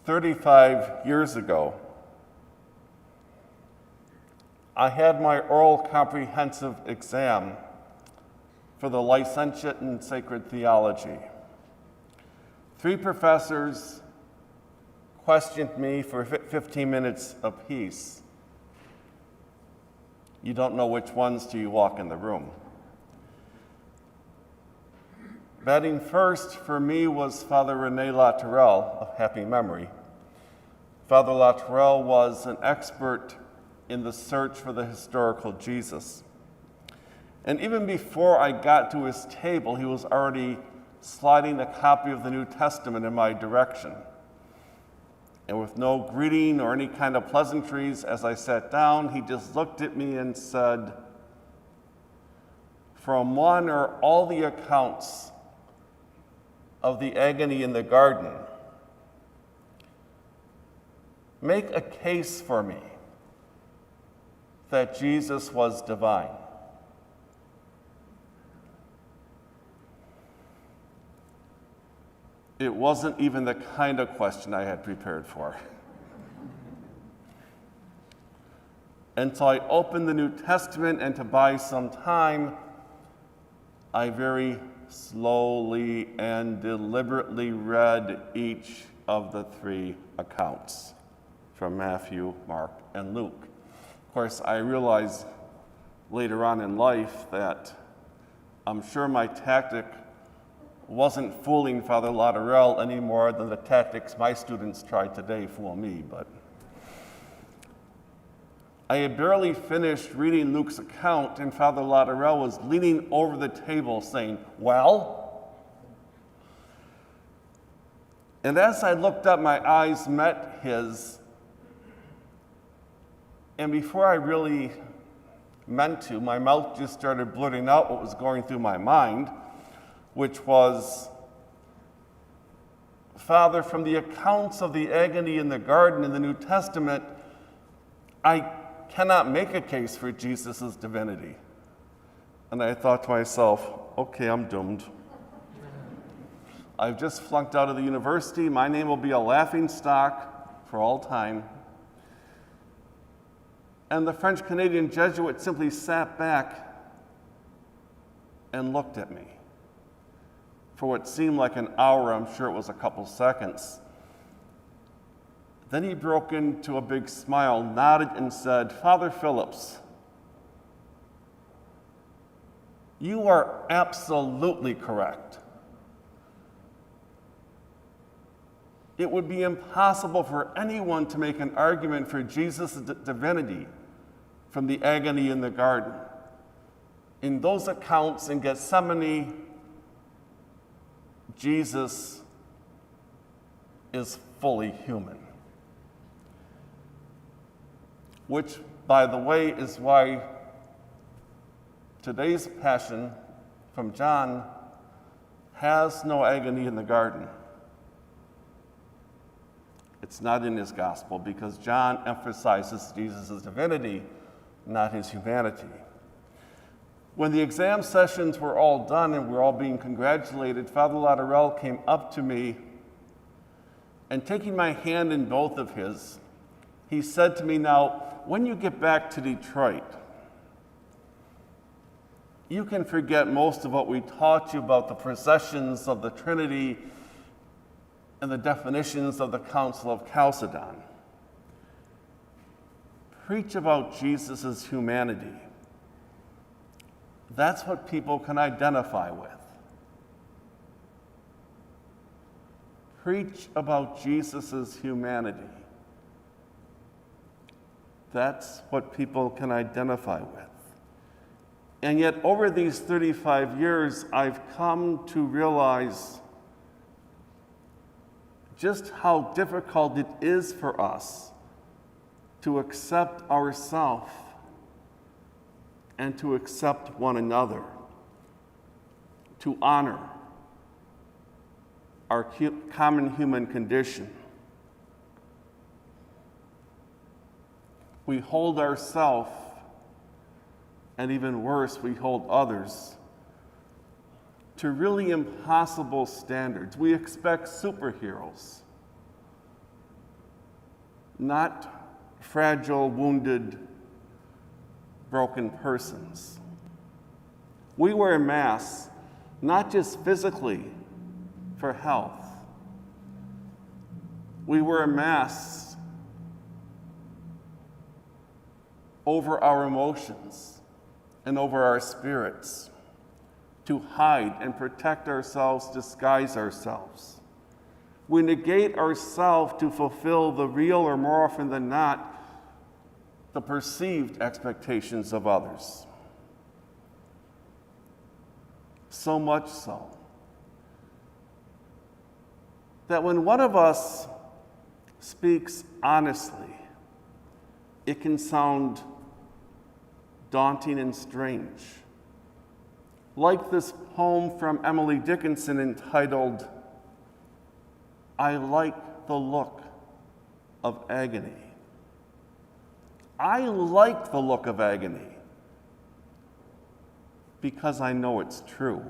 35 years ago, I had my oral comprehensive exam for the licentiate in sacred theology. 3 professors questioned me for 15 minutes apiece. You don't know which ones till you walk in the room. Batting first for me was Father René Latourelle of happy memory. Father Latourelle was an expert in the search for the historical Jesus. And even before I got to his table, he was already sliding a copy of the New Testament in my direction. And with no greeting or any kind of pleasantries, as I sat down, he just looked at me and said, "From one or all the accounts of the agony in the garden, make a case for me that Jesus was divine." It wasn't even the kind of question I had prepared for. And so I opened the New Testament, and to buy some time, I very slowly and deliberately read each of the 3 accounts from Matthew, Mark, and Luke. Of course, I realized later on in life that I'm sure my tactic wasn't fooling Father Latourelle any more than the tactics my students try today fool me, but I had barely finished reading Luke's account, and Father Latourelle was leaning over the table saying, "Well?" And as I looked up, my eyes met his, and before I really meant to, my mouth just started blurting out what was going through my mind, which was, "Father, from the accounts of the agony in the garden in the New Testament, I cannot make a case for Jesus' divinity." And I thought to myself, okay, I'm doomed. I've just flunked out of the university. My name will be a laughingstock for all time. And the French-Canadian Jesuit simply sat back and looked at me. For what seemed like an hour, I'm sure it was a couple seconds. Then he broke into a big smile, nodded, and said, "Father Phillips, you are absolutely correct. It would be impossible for anyone to make an argument for Jesus' divinity from the agony in the garden. In those accounts in Gethsemane, Jesus is fully human." Which, by the way, is why today's Passion from John has no agony in the garden. It's not in his gospel because John emphasizes Jesus' divinity, not his humanity. When the exam sessions were all done and we were all being congratulated, Father Latourelle came up to me and, taking my hand in both of his, he said to me, "Now, when you get back to Detroit, you can forget most of what we taught you about the processions of the Trinity and the definitions of the Council of Chalcedon. Preach about Jesus' humanity. That's what people can identify with. Preach about Jesus' humanity. That's what people can identify with." And yet, over these 35 years, I've come to realize just how difficult it is for us to accept ourselves and to accept one another, to honor our common human condition. We hold ourselves, and even worse, we hold others, to really impossible standards. We expect superheroes. not fragile, wounded, broken persons. We wear masks not just physically for health. We wear masks over our emotions and over our spirits to hide and protect ourselves, disguise ourselves. We negate ourselves to fulfill the real, or more often than not, the perceived expectations of others. So much so that when one of us speaks honestly, it can sound daunting and strange. Like this poem from Emily Dickinson entitled, "I like the look of agony." I like the look of agony because I know it's true.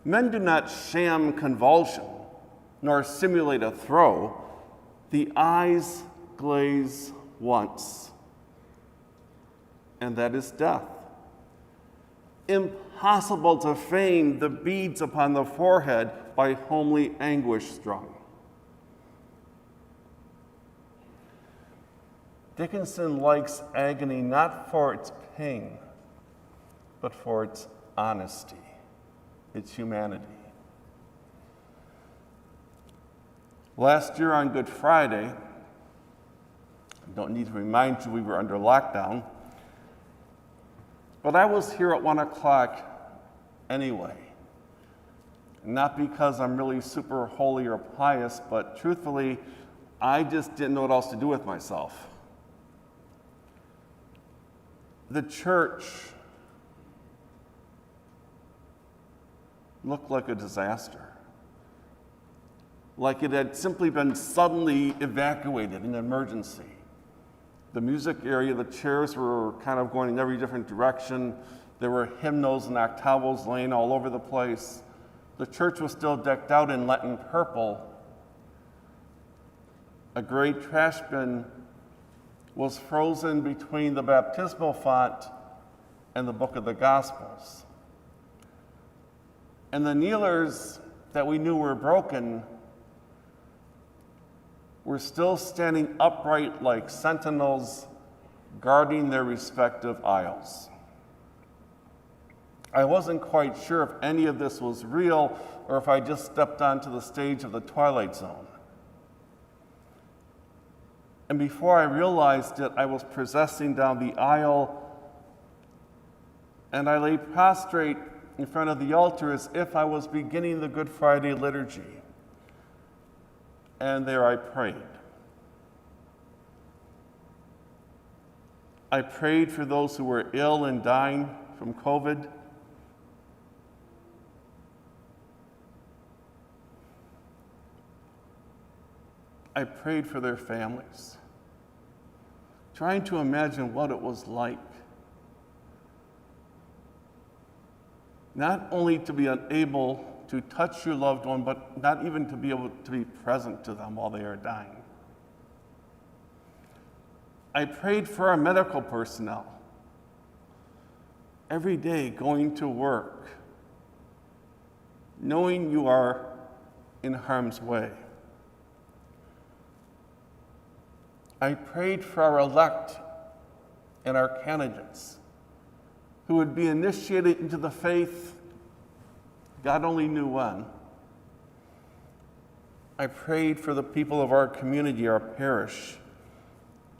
Men do not sham convulsion nor simulate a throe. The eyes glaze once, and that is death. Impossible to feign the beads upon the forehead by homely anguish strung. Dickinson likes agony not for its pain, but for its honesty, its humanity. Last year on Good Friday, I don't need to remind you we were under lockdown, but I was here at 1 o'clock anyway. Not because I'm really super holy or pious, but truthfully, I just didn't know what else to do with myself. The church looked like a disaster. Like it had simply been suddenly evacuated in emergency. The music area, the chairs were kind of going in every different direction. There were hymnals and octavos laying all over the place. The church was still decked out in Lenten purple. A gray trash bin was frozen between the baptismal font and the book of the Gospels. And the kneelers that we knew were broken were still standing upright like sentinels, guarding their respective aisles. I wasn't quite sure if any of this was real or if I just stepped onto the stage of the Twilight Zone. And before I realized it, I was processing down the aisle, and I lay prostrate in front of the altar as if I was beginning the Good Friday liturgy. And there I prayed. I prayed for those who were ill and dying from COVID. I prayed for their families, trying to imagine what it was like not only to be unable to touch your loved one, but not even to be able to be present to them while they are dying. I prayed for our medical personnel, every day going to work, knowing you are in harm's way. I prayed for our elect and our candidates who would be initiated into the faith, God only knew when. I prayed for the people of our community, our parish.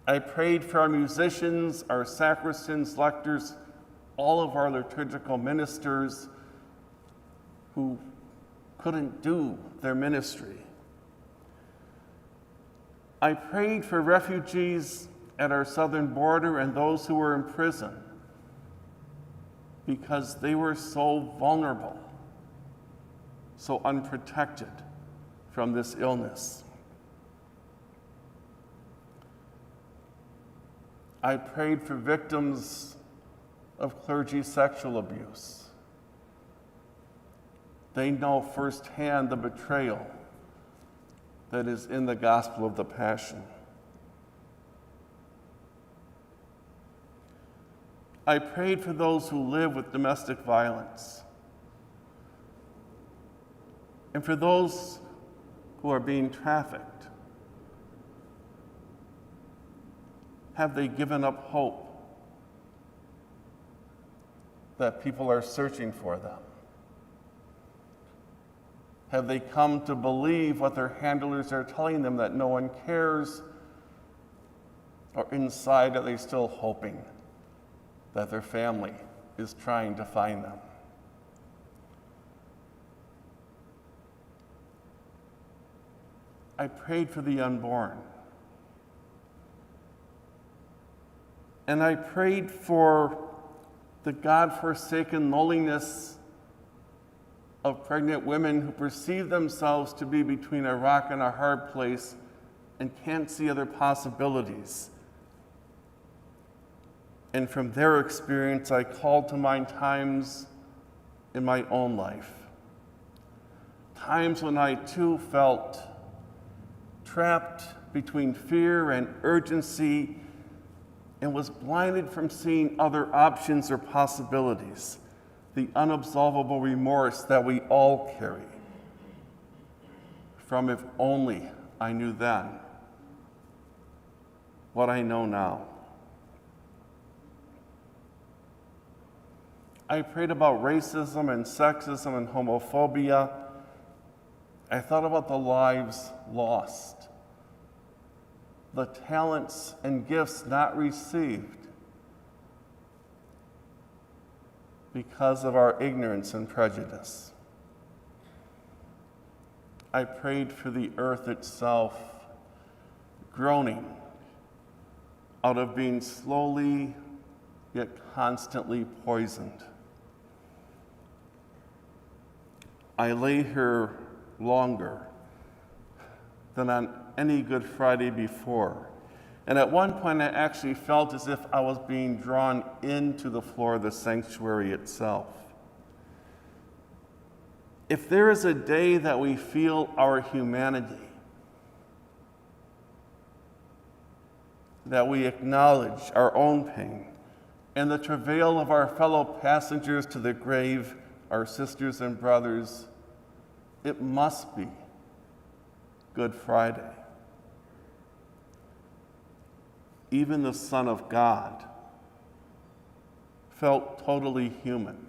I prayed for our musicians, our sacristans, lectors, all of our liturgical ministers who couldn't do their ministry. I prayed for refugees at our southern border and those who were in prison because they were so vulnerable, so unprotected from this illness. I prayed for victims of clergy sexual abuse. They know firsthand the betrayal that is in the gospel of the Passion. I prayed for those who live with domestic violence and for those who are being trafficked. Have they given up hope that people are searching for them? Have they come to believe what their handlers are telling them, that no one cares? Or inside, are they still hoping that their family is trying to find them? I prayed for the unborn. And I prayed for the God-forsaken loneliness of pregnant women who perceive themselves to be between a rock and a hard place and can't see other possibilities. And from their experience, I called to mind times in my own life. Times when I too felt trapped between fear and urgency and was blinded from seeing other options or possibilities, the unabsolvable remorse that we all carry from if only I knew then what I know now. I prayed about racism and sexism and homophobia. I thought about the lives lost, the talents and gifts not received because of our ignorance and prejudice. I prayed for the earth itself, groaning out of being slowly yet constantly poisoned. I lay here longer than on any Good Friday before. And at one point, I actually felt as if I was being drawn into the floor of the sanctuary itself. If there is a day that we feel our humanity, that we acknowledge our own pain and the travail of our fellow passengers to the grave, our sisters and brothers, it must be Good Friday. Even the Son of God felt totally human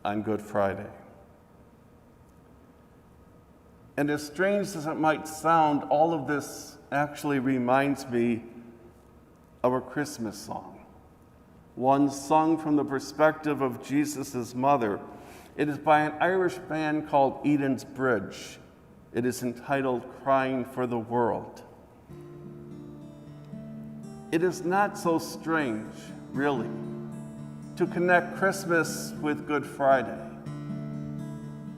on Good Friday. And as strange as it might sound, all of this actually reminds me of a Christmas song, one sung from the perspective of Jesus' mother. It is by an Irish band called Eden's Bridge. It is entitled Crying for the World. It is not so strange, really, to connect Christmas with Good Friday.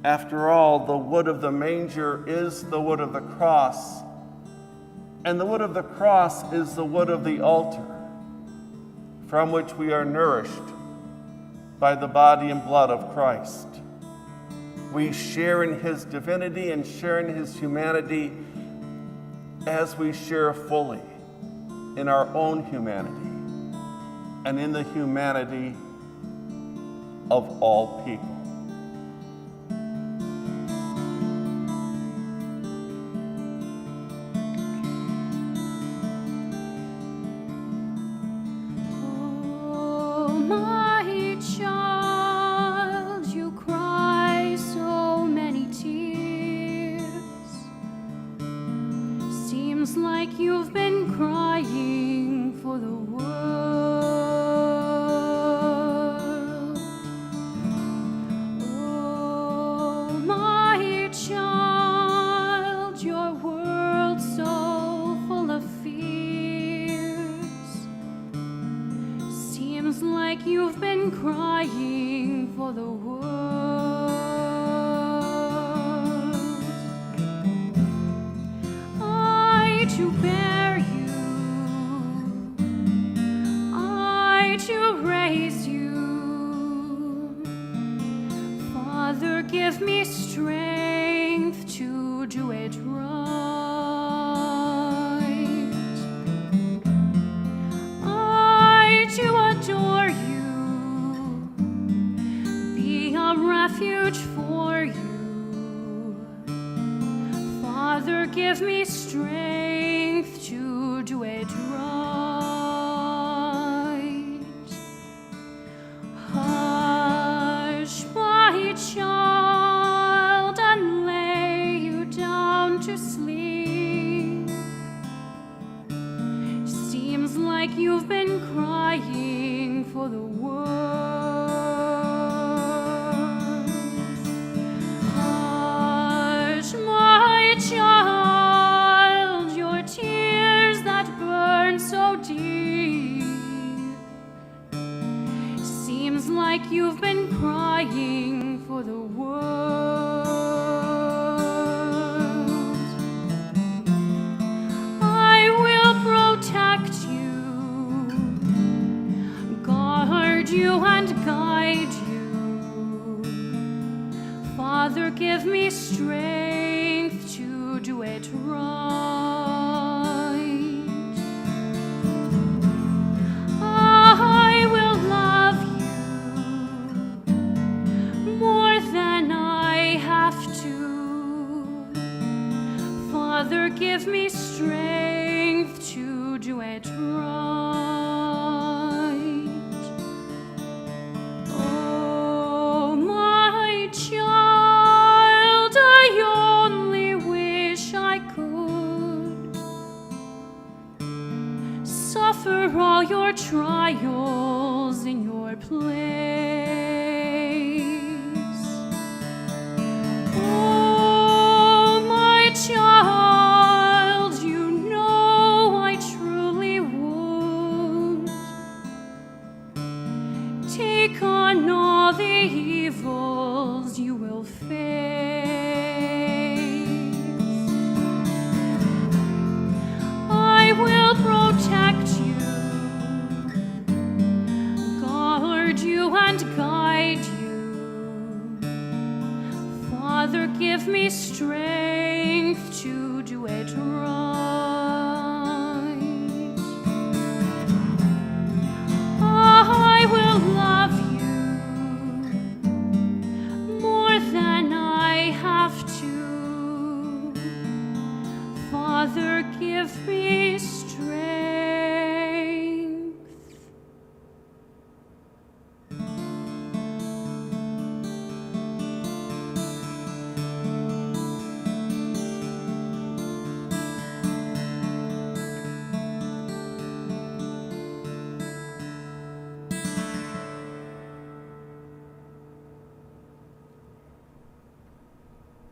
After all, the wood of the manger is the wood of the cross, and the wood of the cross is the wood of the altar, from which we are nourished by the body and blood of Christ. We share in his divinity and share in his humanity as we share fully in our own humanity and in the humanity of all people. Like you've been crying for the world. Oh, my child, your world's so full of fears. Seems like you've been crying for the world. To bear you, I to raise you. Father, give me strength to do it right. I to adore Father, give me strength to do it right. Hush, my child, and lay you down to sleep. Seems like you've been crying for the world. Hush, my child, your tears that burn so deep. Seems like you've been crying for the world. I will protect you, guard you and guide you. Father, give me strength to do it right. I will love you more than I have to. Father, give me strength to do it right. Oh, my child, I only wish I could suffer all your trials in your place. Oh, my child, you know I truly would take on all the evils you will face. I will protect you, guard you and guide you. Father, give me strength to do it right. I will love you more than I have to. Father, give me strength